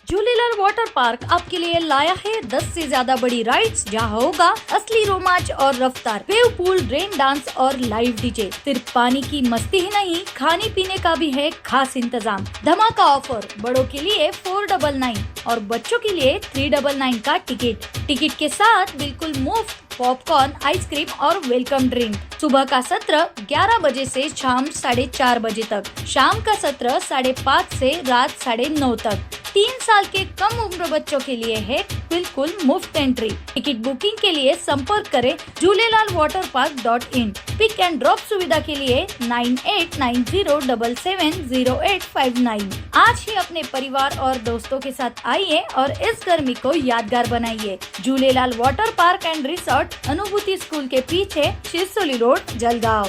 Jhulelal water park आपके लिए लाया है 10 से ज्यादा बड़ी राइड्स, जहां होगा असली रोमांच और रफ्तार, वेव पूल, रेन डांस और लाइव डीजे। सिर्फ पानी की मस्ती ही नहीं, खाने पीने का भी है खास इंतजाम। धमाका ऑफर, बड़ों के लिए 499 और बच्चों के लिए 399 का टिकट के साथ बिल्कुल मुफ्त पॉपकॉर्न, आइसक्रीम और वेलकम ड्रिंक। सुबह का सत्र 11 बजे से शाम 4:30 बजे तक, शाम का सत्र 5:30 से रात 9:30 तक। 3 साल के कम उम्र बच्चों के लिए है बिल्कुल मुफ्त एंट्री। टिकट बुकिंग के लिए संपर्क करें jhulelalwaterpark.in। पिक एंड ड्रॉप सुविधा के लिए 9890770859। आज ही अपने परिवार और दोस्तों के साथ आइए और इस गर्मी को यादगार बनाइए। Jhulelal water park and resort, अनुभूति स्कूल के पीछे, शिरसोली रोड, जलगांव।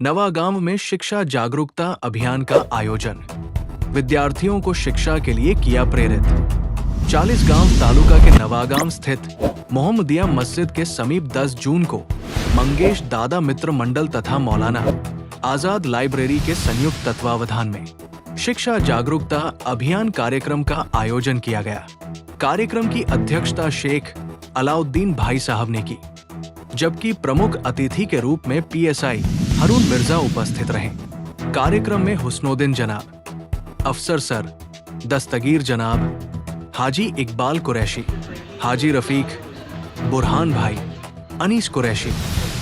नवागांव में शिक्षा जागरूकता अभियान का आयोजन, विद्यार्थियों को शिक्षा के लिए किया प्रेरित। 40 गांव तालुका के नवागांव स्थित मोहम्मदिया मस्जिद के समीप 10 जून को मंगेश दादा मित्र मंडल तथा मौलाना आजाद लाइब्रेरी के संयुक्त तत्वावधान में शिक्षा जागरूकता अभियान कार्यक्रम का आयोजन किया गया। कार्यक्रम की अध्यक्षता शेख अलाउद्दीन भाई साहब ने की, जबकि प्रमुख अतिथि के रूप में PSI हारून मिर्जा उपस्थित रहे। कार्यक्रम में हुस्नोद्दीन जनाब, अफसर सर, दस्तगीर जनाब, हाजी इकबाल कुरैशी, हाजी रफीक, बुरहान भाई, अनीस कुरैशी,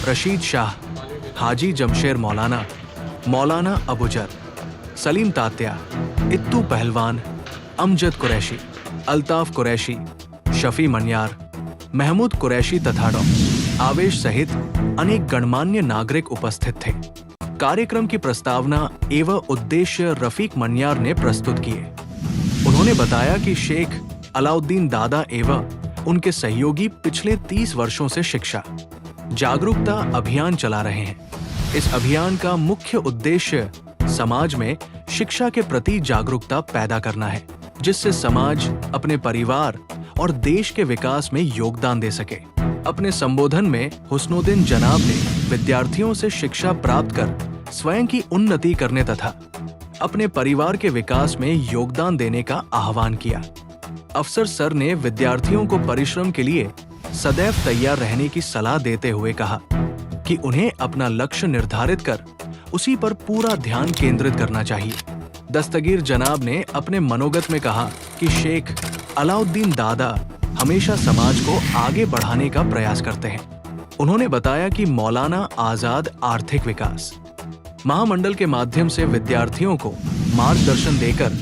रशीद शाह, हाजी जमशेर मौलाना, मौलाना अबुजर, सलीम तात्या, इत्तू पहलवान, अमजद कुरैशी, अल्ताफ कुरैशी, शफी मनियार, महमूद कुरैशी तथा आवेश सहित अनेक गणमान्य नागरिक उपस्थित थे। कार्यक्रम की प्रस्तावना एवं उद्देश्य रफीक मनियार ने प्रस्तुत किए। उन्होंने बताया कि शेख अलाउद्दीन दादा एवं उनके सहयोगी पिछले 30 वर्षों से शिक्षा जागरूकता अभियान चला रहे हैं। इस अभियान का मुख्य उद्देश्य समाज में शिक्षा के प्रति जागरूकता पैदा करना है, जिससे समाज अपने परिवार और देश के विकास में योगदान दे सके। अपने संबोधन में हुस्नोद्दीन जनाब ने विद्यार्थियों से शिक्षा प्राप्त कर स्वयं की उन्नति करने तथा अपने परिवार के विकास में योगदान देने का आह्वान किया। अफसर सर ने विद्यार्थियों को परिश्रम के लिए सदैव तैयार रहने की सलाह देते हुए कहा कि उन्हें अपना लक्ष्य निर्धारित कर उसी पर पूरा ध्यान केंद्रित करना चाहिए। दस्तगीर जनाब ने अपने मनोगत में कहा कि शेख अलाउद्दीन दादा हमेशा समाज को आगे बढ़ाने का प्रयास करते हैं। उन्होंने बताया कि मौलाना आजाद आर्थिक विकास महामंडल के माध्यम से विद्यार्थियों को मार्गदर्शन देकर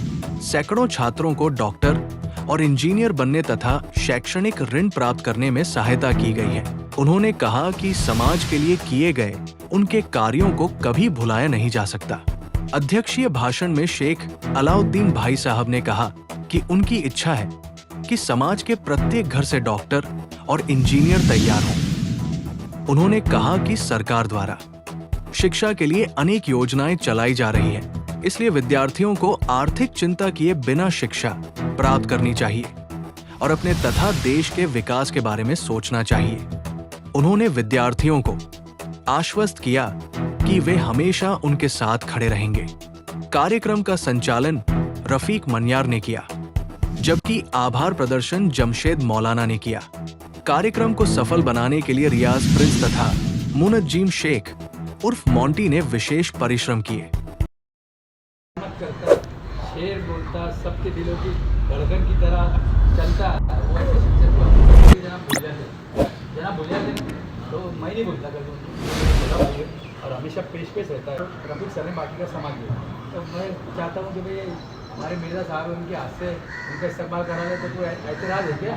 सैकड़ों छात्रों को डॉक्टर और इंजीनियर बनने तथा शैक्षणिक ऋण प्राप्त करने में सहायता की गई है। उन्होंने कहा कि समाज के लिए किए गए उनके कार्यों को कभी भुलाया नहीं जा सकता। अध्यक्षीय भाषण में शेख अलाउद्दीन भाई साहब ने कहा कि उनकी इच्छा है कि समाज के प्रत्येक घर से डॉक्टर और इंजीनियर तैयार हों। उन्होंने कहा कि सरकार द्वारा शिक्षा के लिए अनेक योजनाएं चलाई जा रही हैं, इसलिए विद्यार्थियों को आर्थिक चिंता किए बिना शिक्षा प्राप्त करनी चाहिए और अपने तथा देश के विकास के बारे में सोचना चाहिए। उन्होंने विद्यार्थियों को आश्वस्त किया कि वे हमेशा उनके साथ खड़े रहेंगे। कार्यक्रम का संचालन रफीक मनियार ने किया, जबकि आभार प्रदर्शन जमशेद मौलाना ने किया। कार्यक्रम को सफल बनाने के लिए रियाज प्रिंस तथा मुनज्जीम शेख उर्फ मोंटी ने विशेष परिश्रम किए। शेर बोलता, सबके दिलों की धड़कन की तरह चलता, जना भूल जाते तो मैं नहीं भूलता कभी, और हमेशा पेश रहता है। रफीक सर ने बाकी का संभाल लिया, तो मैं चाहता हूँ कि भाई हमारे मिर्जा साहब उनके हाथ से उनका इस्तेमाल करा रहे, तो ऐसे राज है क्या?